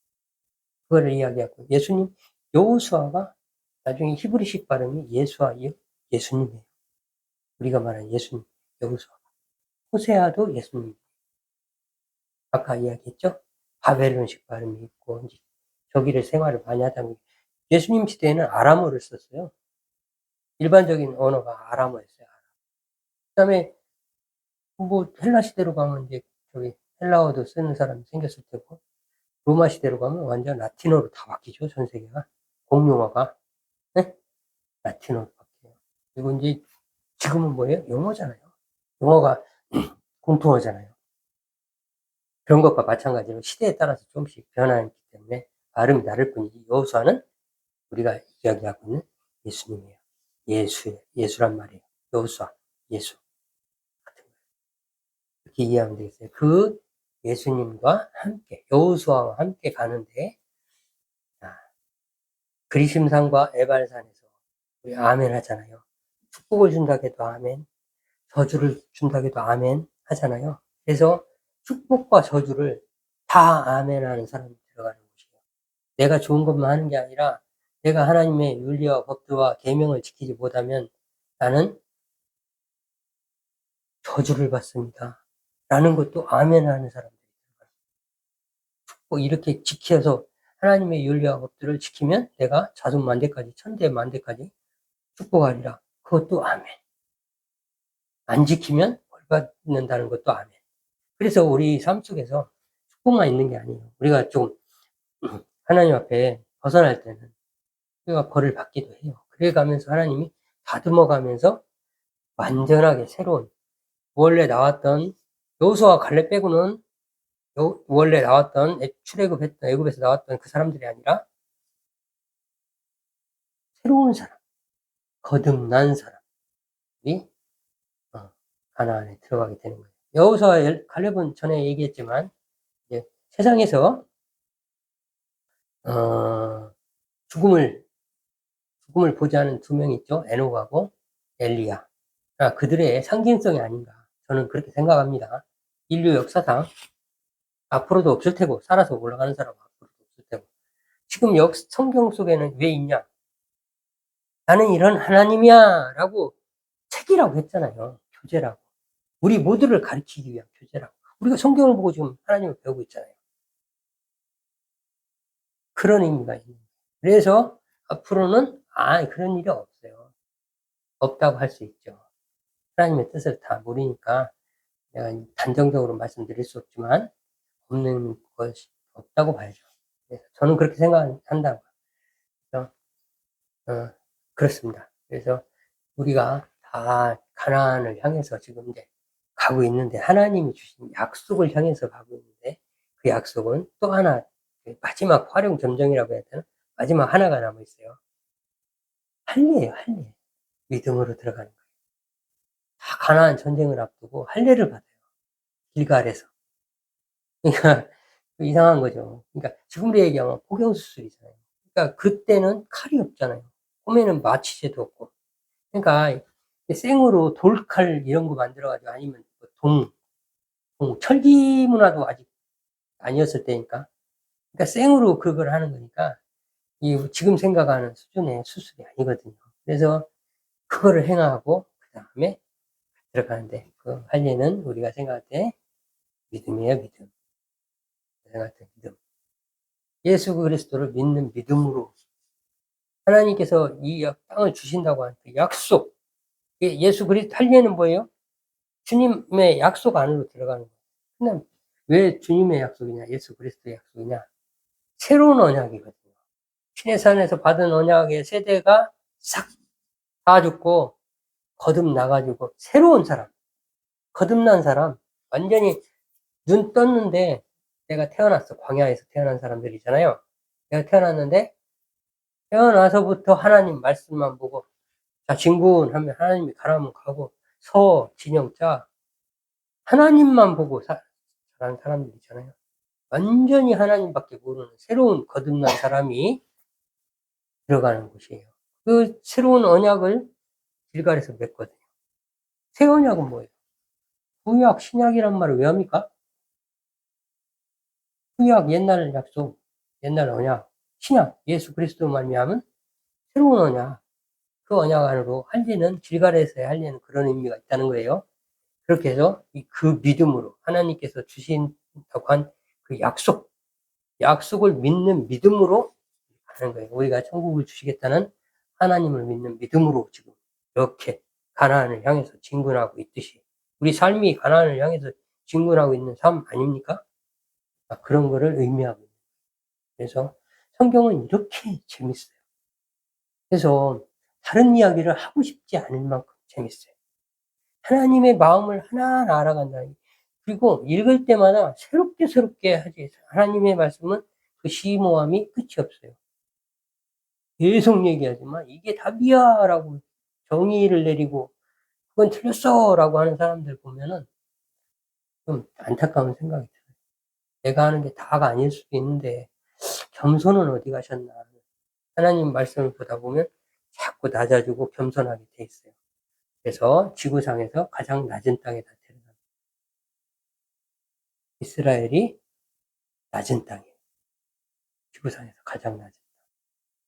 그거를 이야기하고, 예수님, 여호수아가 나중에 히브리식 발음이 예수님이에요. 우리가 말하는 예수님, 여호수아. 호세아도 예수님. 아까 이야기했죠? 바벨론식 발음이 있고, 이제 저기를 생활을 많이 하다 보니 예수님 시대에는 아람어를 썼어요. 일반적인 언어가 아람어였어요. 그 다음에 헬라 시대로 가면 이제 저기 헬라어도 쓰는 사람이 생겼을 테고, 로마 시대로 가면 완전 라틴어로 다 바뀌죠, 전 세계가. 공용어가. 라틴어로 바뀌어요. 그리고 이제 지금은 뭐예요? 영어잖아요. 영어가 공통어잖아요. 그런 것과 마찬가지로 시대에 따라서 조금씩 변화했기 때문에 발음이 다를 뿐이지 여호수아는 우리가 이야기하고 있는 예수님이에요. 예수란 말이에요. 여호수아, 예수 같은 거예요. 이렇게 이해하면 되겠어요. 그 예수님과 함께 여호수아와 함께 가는데 그리심산과 에발산에서 우리 아멘 하잖아요. 축복을 준다고 해도 아멘, 저주를 준다고 해도 아멘 하잖아요. 그래서 축복과 저주를 다 아멘 하는 사람이 들어가는 곳이에요. 내가 좋은 것만 하는 게 아니라 내가 하나님의 윤리와 법도와 계명을 지키지 못하면 나는 저주를 받습니다. 라는 것도 아멘 하는 사람들이 들어가요. 축복 이렇게 지켜서 하나님의 윤리와 법도를 지키면 내가 자손만대까지 천대만대까지 축복하리라. 그것도 아멘. 안 지키면 벌 받는다는 것도 아멘. 그래서 우리 삶 속에서 축복만 있는 게 아니에요. 우리가 좀 하나님 앞에 벗어날 때는 우리가 벌을 받기도 해요. 그래 가면서 하나님이 다듬어 가면서 완전하게 새로운 원래 나왔던 여호수아와 갈렙 빼고는 원래 나왔던 출애굽했던 애굽에서 나왔던 그 사람들이 아니라 새로운 사람, 거듭난 사람이 가나안에 들어가게 되는 거예요. 여호수아와 갈렙은 전에 얘기했지만 이제 세상에서 죽음을 보지 않은 두 명 있죠. 에녹하고 엘리야. 그들의 상징성이 아닌가. 저는 그렇게 생각합니다. 인류 역사상 앞으로도 없을 테고, 살아서 올라가는 사람은 앞으로도 없을 테고. 지금 성경 속에는 왜 있냐? 나는 이런 하나님이야. 라고 책이라고 했잖아요. 교재라고. 우리 모두를 가르치기 위한 교재라고. 우리가 성경을 보고 지금 하나님을 배우고 있잖아요. 그런 의미가 있는 거예요. 그래서 앞으로는 그런 일이 없어요. 없다고 할 수 있죠. 하나님의 뜻을 다 모르니까 내가 단정적으로 말씀드릴 수 없지만 없는 것이 없다고 봐야죠. 그래서 저는 그렇게 생각한다고. 그래서 그렇습니다. 그래서 우리가 다 가나안을 향해서 지금 이제 가고 있는데 하나님이 주신 약속을 향해서 가고 있는데 그 약속은 또 하나 마지막 활용 점정이라고 해야 되나? 마지막 하나가 남아 있어요. 할례예요, 할례. 믿음으로 들어가는 거예요. 다 가나안 전쟁을 앞두고 할례를 받아요. 길갈에서. 그러니까 이상한 거죠. 그러니까 지금으로 얘기하면 포경수술이잖아요. 그러니까 그때는 칼이 없잖아요. 꿈에는 마취제도 없고. 그러니까 생으로 돌칼 이런 거 만들어가지고 아니면 철기 문화도 아직 아니었을 때니까. 그러니까 생으로 그걸 하는 거니까 지금 생각하는 수준의 수술이 아니거든요. 그래서 그거를 행하고 그 다음에 들어가는데 그 할례는 우리가 생각할 때 믿음이에요, 믿음. 생각할 때 믿음. 예수 그리스도를 믿는 믿음으로 하나님께서 이 땅을 주신다고 하는 그 약속. 예수 그리스도 할례는 뭐예요? 주님의 약속 안으로 들어가는 거예요. 근데 왜 주님의 약속이냐? 예수 그리스도의 약속이냐? 새로운 언약이거든요. 신의 산에서 받은 언약의 세대가 싹 다 죽고 거듭나가지고 새로운 사람, 거듭난 사람, 완전히 눈 떴는데 내가 태어났어. 광야에서 태어난 사람들이잖아요. 내가 태어났는데 태어나서부터 하나님 말씀만 보고 자, 진군하면 하나님이 가라면 가고 진영 짜 하나님만 보고 자란 사람들 있잖아요. 완전히 하나님밖에 모르는 새로운 거듭난 사람이 들어가는 곳이에요. 그 새로운 언약을 길갈에서 맺거든요. 새 언약은 뭐예요? 구약, 신약이란 말을 왜 합니까? 구약, 옛날 약속, 옛날 언약, 신약, 예수 그리스도만 말미암은 새로운 언약, 그 언약 안으로 할례는 길갈에서의 할례는 그런 의미가 있다는 거예요. 그렇게 해서 그 믿음으로 하나님께서 주신다고 한 그 약속을 믿는 믿음으로 하는 거예요. 우리가 천국을 주시겠다는 하나님을 믿는 믿음으로 지금 이렇게 가나안을 향해서 진군하고 있듯이 우리 삶이 가나안을 향해서 진군하고 있는 삶 아닙니까? 그런 거를 의미하고 있는 거예요. 그래서 성경은 이렇게 재밌어요. 그래서 다른 이야기를 하고 싶지 않을 만큼 재밌어요. 하나님의 마음을 하나하나 알아간다니. 그리고 읽을 때마다 새롭게 하지. 하나님의 말씀은 그 심오함이 끝이 없어요. 계속 얘기하지만 이게 답이야라고 정의를 내리고 그건 틀렸어라고 하는 사람들 보면은 좀 안타까운 생각이 들어요. 내가 하는 게 다가 아닐 수도 있는데 겸손은 어디 가셨나. 하나님 말씀을 보다 보면 자꾸 낮아지고 겸손하게 돼 있어요. 그래서 지구상에서 가장 낮은 땅에다 태어납니다. 이스라엘이 낮은 땅이에요. 지구상에서 가장 낮은 땅.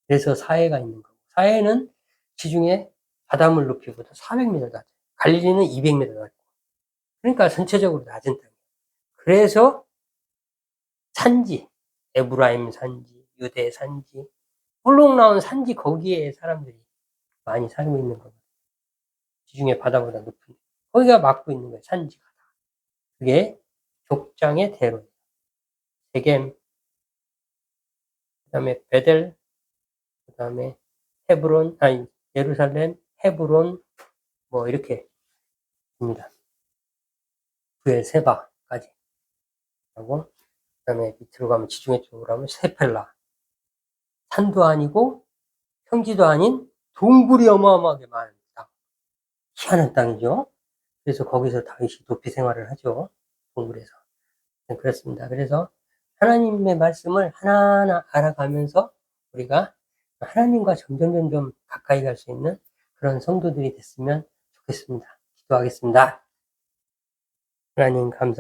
그래서 사해가 있는 거고, 사해는 지중해 바닷물 높이보다 400m 낮아요. 갈릴리는 200m 낮고. 그러니까 전체적으로 낮은 땅이에요. 그래서 산지, 에브라임 산지, 유대 산지, 홀록 나온 산지 거기에 사람들이 많이 살고 있는 거예요. 지중해 바다보다 높은 거기가 막고 있는 거예요. 산지가. 그게 족장의 대로예요. 세겜, 그다음에 베델, 그다음에 헤브론, 아니 예루살렘, 헤브론 뭐 이렇게 입니다. 브엘세바까지 하고 그다음에 밑으로 가면 지중해 쪽으로 가면 세펠라. 산도 아니고 평지도 아닌 동굴이 어마어마하게 많은 땅. 희한한 땅이죠. 그래서 거기서 다윗이 도피 생활을 하죠. 동굴에서. 네, 그렇습니다. 그래서 하나님의 말씀을 하나하나 알아가면서 우리가 하나님과 점점 가까이 갈 수 있는 그런 성도들이 됐으면 좋겠습니다. 기도하겠습니다. 하나님 감사합니다.